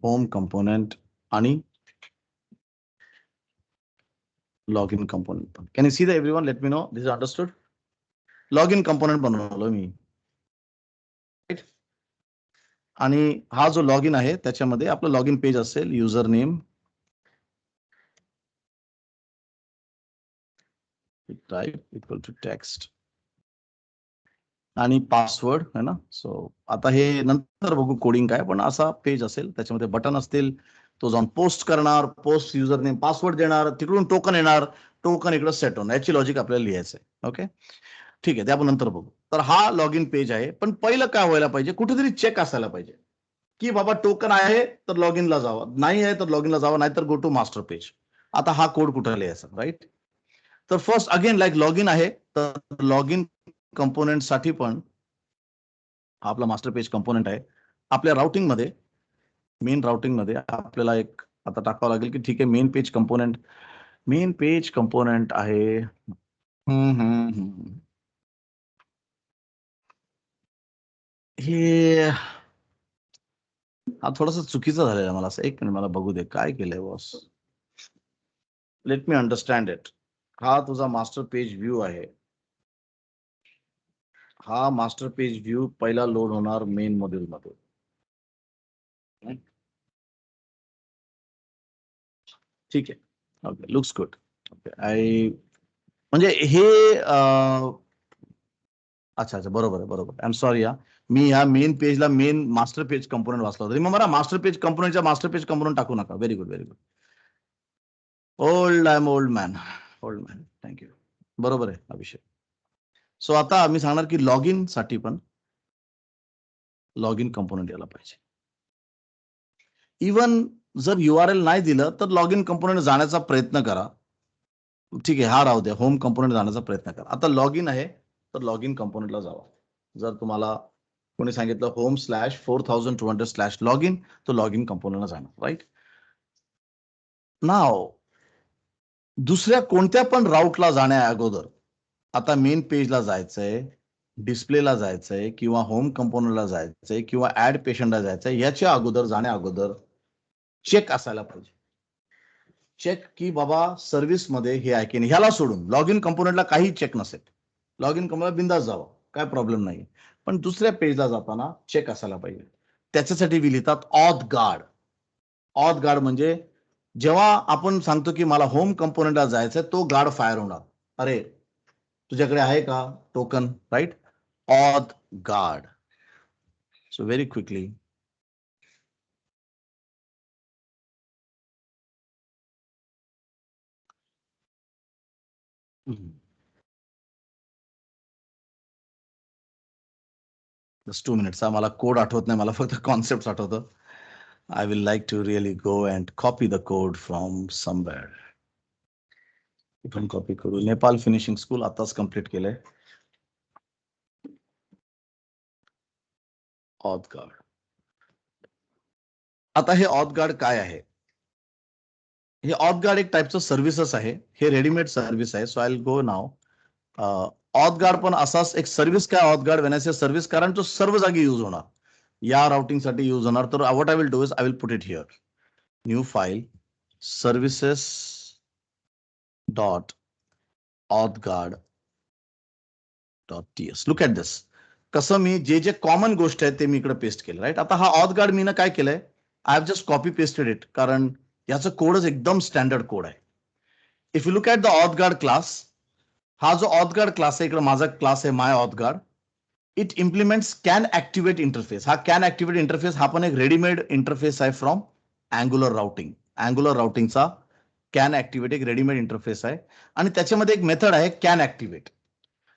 होम कंपोनेंट आणि लॉग इन कंपोनेंट पण. Can you see the everyone? Let me know this is understood. Log in component बनवलो मी, राईट? आणि हा जो लॉग इन आहे त्याच्यामध्ये आपलं लॉग इन पेज असेल, user name, type equal to text आणि पासवर्ड आहे ना. सो आता हे नंतर बघू कोडिंग काय, पण असा पेज असेल, त्याच्यामध्ये बटन असतील, तो जाऊन पोस्ट करणार, पोस्ट युजर नेम पासवर्ड देणार, तिकडून टोकन येणार, टोकन इकडे सेट होणार. याची लॉजिक आपल्याला लिहायचं आहे. ओके, ठीक आहे, ते आपण नंतर बघू. तर हा लॉग इन पेज आहे, पण पहिलं काय व्हायला पाहिजे, कुठेतरी चेक असायला पाहिजे की बाबा टोकन आहे तर लॉग इनला जावा, नाही आहे तर लॉग इनला जावा, नाहीतर गो टू मास्टर पेज. आता हा कोड कुठे लिहायचा, राईट? तर first again like log in आहे, तर लॉग इन कंपोनेंट साठी पण आपला मास्टर पेज कंपोनेंट आहे. आपल्या राउटिंग मध्ये, मेन राउटिंग मध्ये आपल्याला एक आता टाकावं लागेल की ठीक आहे, मेन पेज कंपोनेंट आहे. हे हा थोडासा चुकीचा झालेला मला, असं एक मिनिट मला बघू दे काय केलंय boss. Let me understand it. हा तुझा मास्टर पेज व्ह्यू आहे. हा मास्टर पेज व्ह्यू पहिला लोड होणार मेन मॉड्यूल मध्ये. ठीक आहे, ओके, लुक्स गुड. म्हणजे हे अच्छा अच्छा, बरोबर आहे, बरोबर. आय एम सॉरी, मी ह्या मेन पेजला मेन मास्टर पेज कंपोनेंट वाचला होता. मला मास्टर पेज कंपोनेंटच्या मास्टर पेज कंपोनेंट टाकू नका. Very good, very good. I am old man. Thank you. बरोबर आहे अभिषेक. सो आता मी सांगणार की लॉग इन साठी पण लॉग इन कंपोनेंट यायला पाहिजे. इवन जर URL नाही दिलं तर लॉग इन कंपोनेंट जाण्याचा प्रयत्न करा. ठीक आहे, हा राहू द्या, होम कंपोनेंट जाण्याचा प्रयत्न करा. आता लॉग इन आहे तर लॉग इन कंपोनेंटला जावा. जर तुम्हाला कोणी सांगितलं home/4200/login, तो लॉग इन कंपोनेंटला जाणार, राईट? नाव दुसऱ्या कोणत्या पण राऊटला जाण्या अगोदर आता मेन पेजला जायचंय, डिस्प्लेला जायचंय किंवा होम कंपोनेंटला जायचंय किंवा ऍड पेशंटला जायचंय, याच्या अगोदर जाण्या अगोदर चेक असायला पाहिजे. चेक की बाबा सर्व्हिस मध्ये हे आहे की नाही. ह्याला सोडून लॉग इन कंपोनेंटला काही चेक नसेल, लॉग इन कंपोनेंट बिंदास जावं, काय प्रॉब्लेम नाही. पण दुसऱ्या पेजला जाताना चेक असायला पाहिजे. त्याच्यासाठी मी लिहितात ऑथ गार्ड. ऑथ गार्ड म्हणजे जेव्हा आपण सांगतो की मला होम कंपोनेंटला जायचंय, तो गार्ड फायर होणार. अरे तुझ्याकडे आहे का token, right? Auth guard. So very quickly just 2 minutes. मला कोड आठवत नाही, मला फक्त कॉन्सेप्ट आठवतं. I will like to really go and copy the code from somewhere. इथून कॉपी करू. नेपाल फिनिशिंग स्कूल आताच कम्प्लीट केलंय. Auth guard. आता हे ऑथ गार्ड काय आहे? हे ऑथ गार्ड एक टाईपचं सर्व्हिसेस आहे. हे रेडीमेड सर्व्हिस आहे. So I will go now. Auth guard पण असाच एक सर्व्हिस. काय ऑथ गार्ड वेन सर्व्हिस? कारण तो सर्व जागी यूज होणार. या राउटिंग साठी यूज होणार. तर what I will do is I will put it here. New file services dot auth guard dot ts. Look at this. कसं मी जे कॉमन गोष्ट आहे ते मी इकडे पेस्ट केलं. राईट. आता हा ऑथ गार्ड मी काय केलंय, I have just copy pasted it. कारण याचं कोडच एकदम स्टँडर्ड कोड आहे. If you look at the auth guard class, हा जो ऑथ गार्ड क्लास आहे, इकडे माझा क्लास आहे my auth guard. It implements can activate interface. हा कॅन ऍक्टिव्हेट इंटरफेस हा पण एक रेडीमेड इंटरफेस आहे फ्रॉम अँग्युलर राउटिंग. अँग्युलर राउटिंगचा कॅन ऍक्टिव्हेट एक रेडीमेड इंटरफेस आहे. आणि त्याच्यामध्ये एक मेथड आहे कॅन ऍक्टिव्हेट.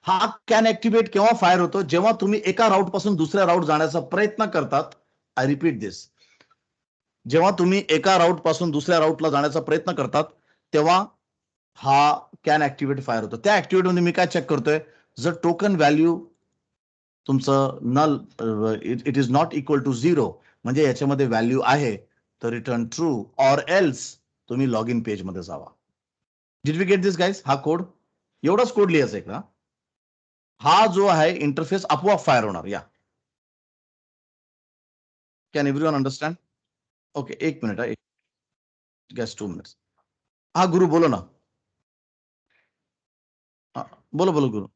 हा कॅन ऍक्टिव्हेट केव्हा फायर होतो? जेव्हा तुम्ही एका राऊट पासून दुसऱ्या राऊट जाण्याचा प्रयत्न करतात. आय रिपीट दिस. जेव्हा तुम्ही एका राऊट पासून दुसऱ्या राऊटला जाण्याचा प्रयत्न करतात, तेव्हा हा कॅन ऍक्टिव्हेट फायर होतो. त्या ऍक्टिव्हेट मध्ये मी काय चेक करतोय, जर टोकन व्हॅल्यू तुमचं null it is not equal to 0 म्हणजे याच्यामध्ये व्हॅल्यू आहे, तर रिटर्न ट्रू ऑर एल्स तुम्ही लॉग इन पेज मध्ये जावा. Did we get this guys? हा कोड एवढाच कोड लिहायचा आहे का? हा जो आहे इंटरफेस आपोआप फायर होणार. या कॅन एव्हरीवन अंडरस्टँड? ओके, एक मिनिट आहे. Gas 2 minutes. हा गुरु बोलो ना. बोलो बोलो गुरु.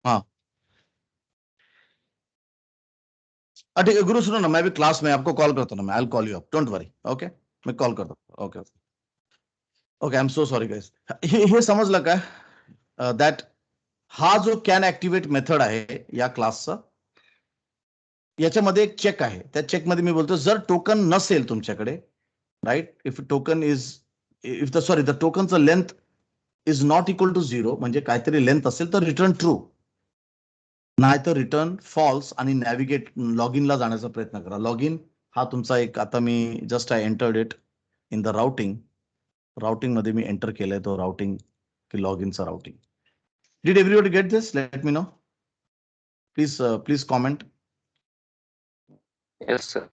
हाँ ठीक है गुरु, सुनो ना, मैं भी क्लास में आपको कॉल करता हूँ ना. मैं I call you up, don't worry. Okay, मैं कॉल करता हूँ. Okay okay, I am so sorry guys. हे समजलं का? दॅट हा जो कॅन ऍक्टिव्हेट मेथड आहे या क्लासचा, याच्यामध्ये एक चेक आहे. त्या चेकमध्ये मी बोलतो जर टोकन नसेल तुमच्याकडे, right, if token is if the sorry the टोकनचं length is not equal to 0 म्हणजे काहीतरी लेंथ असेल तर रिटर्न ट्रू, नाहीतर रिटर्न फॉल्स आणि नॅव्हिगेट लॉग इनला जाण्याचा प्रयत्न करा. लॉग इन हा तुमचा एक, आता मी just I entered it in the routing मध्ये मी एंटर केलंय तो राउटिंग की लॉग इनचा routing. Did everybody get this? Let me know please. Please comment. Yes sir.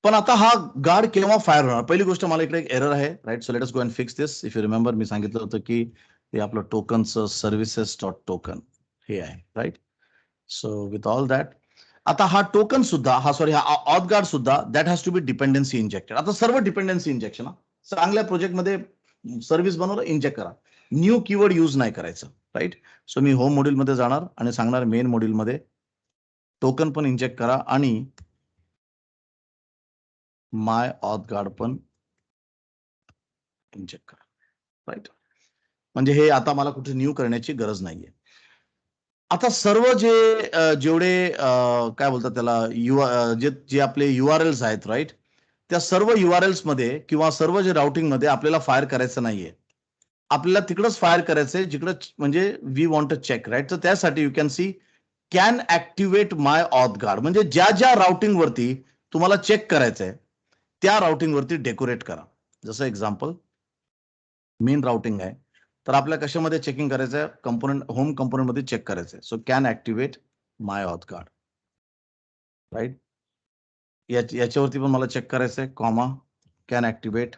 पण आता हा गार्ड केव्हा फायर होणार? पहिली गोष्ट, मला इकडे एक एरर आहे. Right, so let us go and fix this. If you remember, मी सांगितलं होतं की हे आपलं टोकनचं सर्व्हिसेस डॉट टोकन हे आहे. Right. So with all that, आता हा टोकन सुद्धा, हा ऑथ गार्ड सुद्धा, that has to be dependency injected. आता सर्व डिपेंडन्सी इंजेक्शन, चांगल्या प्रोजेक्टमध्ये सर्व्हिस बनवलं, इंजेक्ट करा. न्यू कीवर्ड यूज नाही करायचं. राईट. सो मी होम मॉड्यूल मध्ये जाणार आणि सांगणार मेन मॉड्यूल मध्ये टोकन पण इंजेक्ट करा आणि माय ऑथ गार्ड पण इंजेक्ट करा. राईट. म्हणजे हे आता मला कुठे न्यू करण्याची गरज नाहीये. आता सर्व जेवढे काय बोलतात त्याला, जे आपले URLs आहेत, राईट, त्या सर्व URLs मध्ये किंवा सर्व जे राउटिंग मध्ये आपल्याला फायर करायचं नाहीये. आपल्याला तिकडच फायर करायचंय जिकडं म्हणजे we want to check. Right. तर त्यासाठी you can see can activate my auth guard, म्हणजे ज्या ज्या राउटिंग वरती तुम्हाला चेक करायचंय त्या राउटिंग वरती डेकोरेट करा. जसं एक्झाम्पल, मेन राउटिंग आहे, तर आपल्या कशामध्ये चेकिंग करायचं आहे? कंपोनेंट, होम कंपोनेंट मध्ये चेक करायचं आहे. So can activate my auth guard. Right. याच्यावरती पण मला चेक करायचं आहे, comma can activate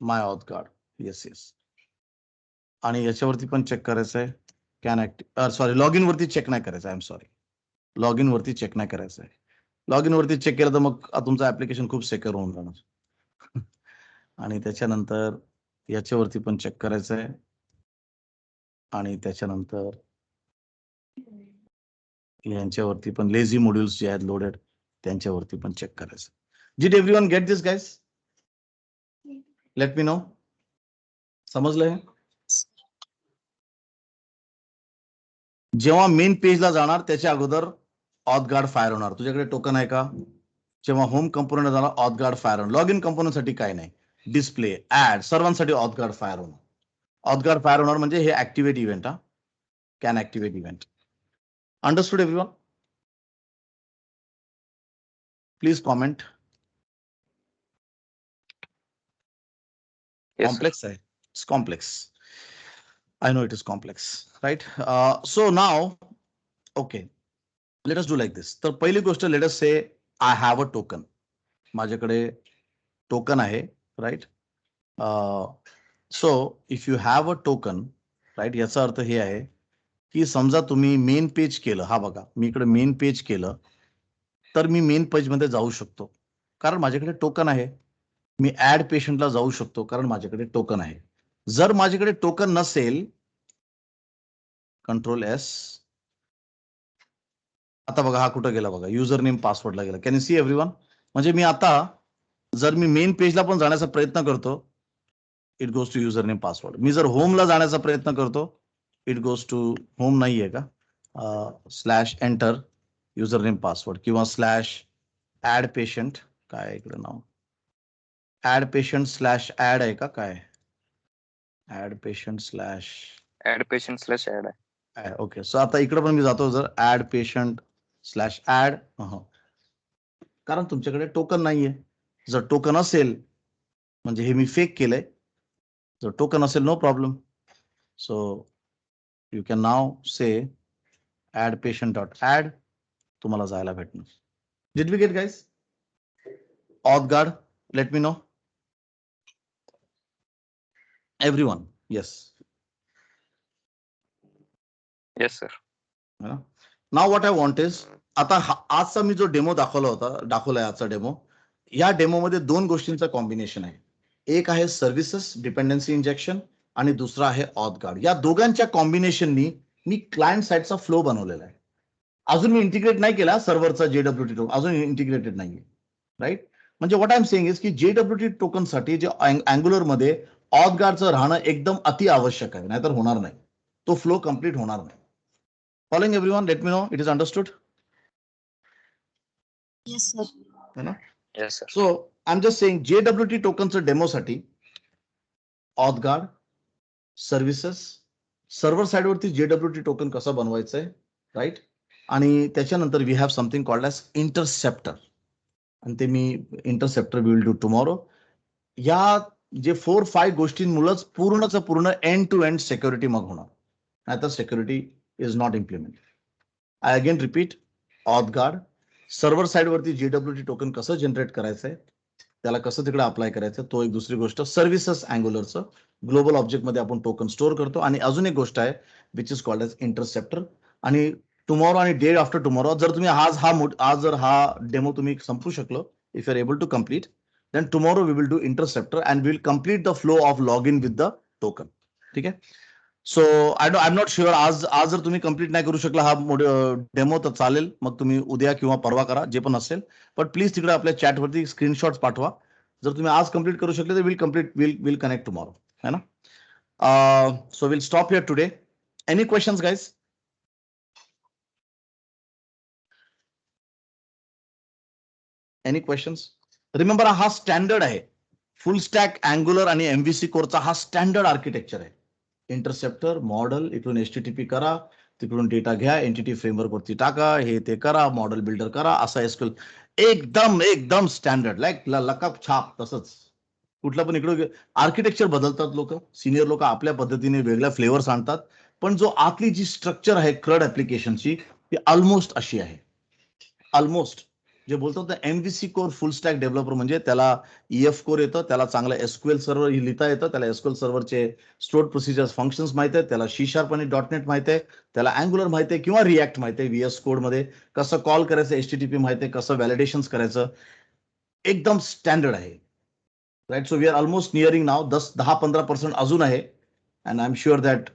my auth guard. Yes yes. आणि याच्यावरती पण चेक करायचं आहे, कॅन सॉरी, लॉग इन वरती चेक नाही करायचं. I am sorry, log in वरती चेक नाही करायचं आहे. लॉग इन वरती चेक केलं तर मग तुमचं ऍप्लिकेशन खूप सेक्युअर होऊन जाणार. आणि त्याच्यानंतर याच्यावरती पण चेक करायचं आहे आणि त्याच्यानंतर यांच्यावरती पण लेझी मॉड्यूल्स जे आहेत लोडेड त्यांच्यावरती पण चेक करायचं. Did everyone get this guys? Let me know. समजलंय? जेव्हा मेन पेजला जाणार त्याच्या अगोदर ऑथ गार्ड फायर होणार. तुझ्याकडे टोकन आहे का? जेव्हा होम कंपोनंट झाला auth guard fire on. Log in component साठी काय नाही. डिस्प्ले ऍड सर्वांसाठी auth guard fire on. Auth guard fire ऑनर म्हणजे हे ऍक्टिव्हेट इव्हेंट हा. Can activate event. Understood everyone? Please comment. Yes, sir. Complex hai. It's complex. I know it is complex, right? So now, okay, let us do like this. तर पहिली गोष्ट, let us say I have a token. माझ्याकडे टोकन आहे, right? So if you have a token, right? याचा अर्थ हे आहे की समजा तुम्ही मेन पेज केलं, हा बघा मी इकडे मेन पेज केलं, तर मी मेन पेज मध्ये जाऊ शकतो कारण माझ्याकडे टोकन आहे. मी ऍड पेशंटला जाऊ शकतो कारण माझ्याकडे टोकन आहे. जर माझ्याकडे टोकन नसेल, कंट्रोल एस, आता बघा हा कुठं गेला बघा, युजर नेम पासवर्डला गेला. Can you see everyone? म्हणजे मी आता जर मी मेन पेजला पण जाण्याचा प्रयत्न करतो, it goes to user name password. मी जर होमला जाण्याचा प्रयत्न करतो, इट गोज टू होम नाहीये का, slash enter user name password किंवा स्लॅश ऍड पेशंट, काय इकडे नाव ऍड पेशंट स्लॅश ऍड आहे का काय, add patient slash Add patient slash add आहे. ओके. सो आता इकडे पण मी जातो, जर ऍड पेशंट स्लॅश ऍड, कारण तुमच्याकडे टोकन नाहीये. जर टोकन असेल म्हणजे हे मी फेक केलंय. जर टोकन असेल no problem. So you can now say add patient dot add, तुम्हाला जायला भेटणार. Did we get guys? Auth guard, let me know. Everyone? Yes. Yes, sir. Now what I want is, आता आजचा मी जो डेमो दाखवलाय आजचा डेमो, या डेमो मध्ये दोन गोष्टींचं कॉम्बिनेशन आहे. एक आहे सर्व्हिसेस डिपेंडन्सी इंजेक्शन आणि दुसरा आहे ऑथगार्ड. या दोघांच्या कॉम्बिनेशननी मी क्लायंट साइडचा फ्लो बनवलेला आहे. अजून मी इंटिग्रेट नाही केला सर्व्हरचा JWT टोकन, अजून इंटिग्रेटेड नाहीये, राईट? म्हणजे what I am saying is की JWT टोकन साठी जे अँग्युलर मध्ये ऑथगार्डचं राहणं एकदम अति आवश्यक आहे, नाहीतर होणार नाही, तो फ्लो कम्प्लीट होणार नाही. Following everyone, let me know it is understood. Yes, sir. है ना? Yes, sir. So I'm just saying JWT टोकनचं डेमो साठी ऑथगार्ड, सर्व्हिसेस, सर्व्हर साइडवरती JWT टोकन कसं बनवायचंय, राईट? आणि त्याच्यानंतर we have something called as interceptor, आणि ते मी interceptor we will do tomorrow. या जे 4-5 गोष्टींमुळेच पूर्ण एंड टू एंड सिक्युरिटी मग होणार, नाहीतर security is not implemented. I again repeat, auth guard, server साइडवरती JWT टोकन कसं जनरेट करायचंय, त्याला कसं तिकडे अप्लाय करायचं, तो एक दुसरी गोष्ट. सर्व्हिसेस अँग्युलरचं ग्लोबल ऑब्जेक्ट मध्ये आपण टोकन स्टोअर करतो. आणि अजून एक गोष्ट आहे which is called as interceptor. आणि टुमॉरो आणि डे आफ्टर टुमॉरो, जर तुम्ही आज जर हा डेमो तुम्ही संपू शकलो, if you are able to complete, then tomorrow we will do interceptor and we will complete the flow of log in with the token. ठीक आहे? So I am not sure, आज जर तुम्ही कंप्लीट नाही करू शकला हा डेमो तर चालेल, मग तुम्ही उद्या किंवा परवा करा, जे पण असेल. पण प्लीज तिकडे आपल्या चॅटवरती स्क्रीनशॉट्स पाठवा. जर तुम्ही आज कंप्लीट करू शकले तर विल कनेक्ट टुमॉरो, है ना? So will stop here today. Any questions guys? Any questions? Remember हा स्टँडर्ड आहे, फुल स्टॅक अँग्युलर आणि MVC कोरचा हा स्टँडर्ड आर्किटेक्चर आहे. इंटरसेप्टर, मॉडेल, इकडून HTTP करा, तिकडून डेटा घ्या, एंटिटी फ्रेमवर्क वरती टाका, हे ते करा, मॉडेल बिल्डर करा, असा SQL एकदम स्टँडर्ड, लाईक लकप छाप. तसंच कुठलं पण इकडे आर्किटेक्चर बदलतात लोक, सिनियर लोक आपल्या पद्धतीने वेगळ्या फ्लेवर्स आणतात, पण जो आतली जी स्ट्रक्चर आहे CRUD ऍप्लिकेशनची ती ऑलमोस्ट अशी आहे. ऑलमोस्ट जे बोलतात ना MVC कोर फुल स्टॅक डेव्हलपर, म्हणजे त्याला EF कोर येतं, त्याला चांगलं SQL सर्व्हर लिहिता येतं, त्याला SQL सर्व्हरचे स्टोअर्ड प्रोसिजर्स फंक्शन्स माहिती आहेत, त्याला C# आणि .NET माहिती आहे, त्याला अँग्युलर माहिती आहे किंवा रिॲक्ट माहिती आहे, VS कोड मध्ये कसं कॉल करायचं, HTTP माहिती आहे, कसं व्हॅलिडेशन्स करायचं, एकदम स्टँडर्ड आहे, right? So we are almost nearing now 10-15% अजून आहे, and I am sure that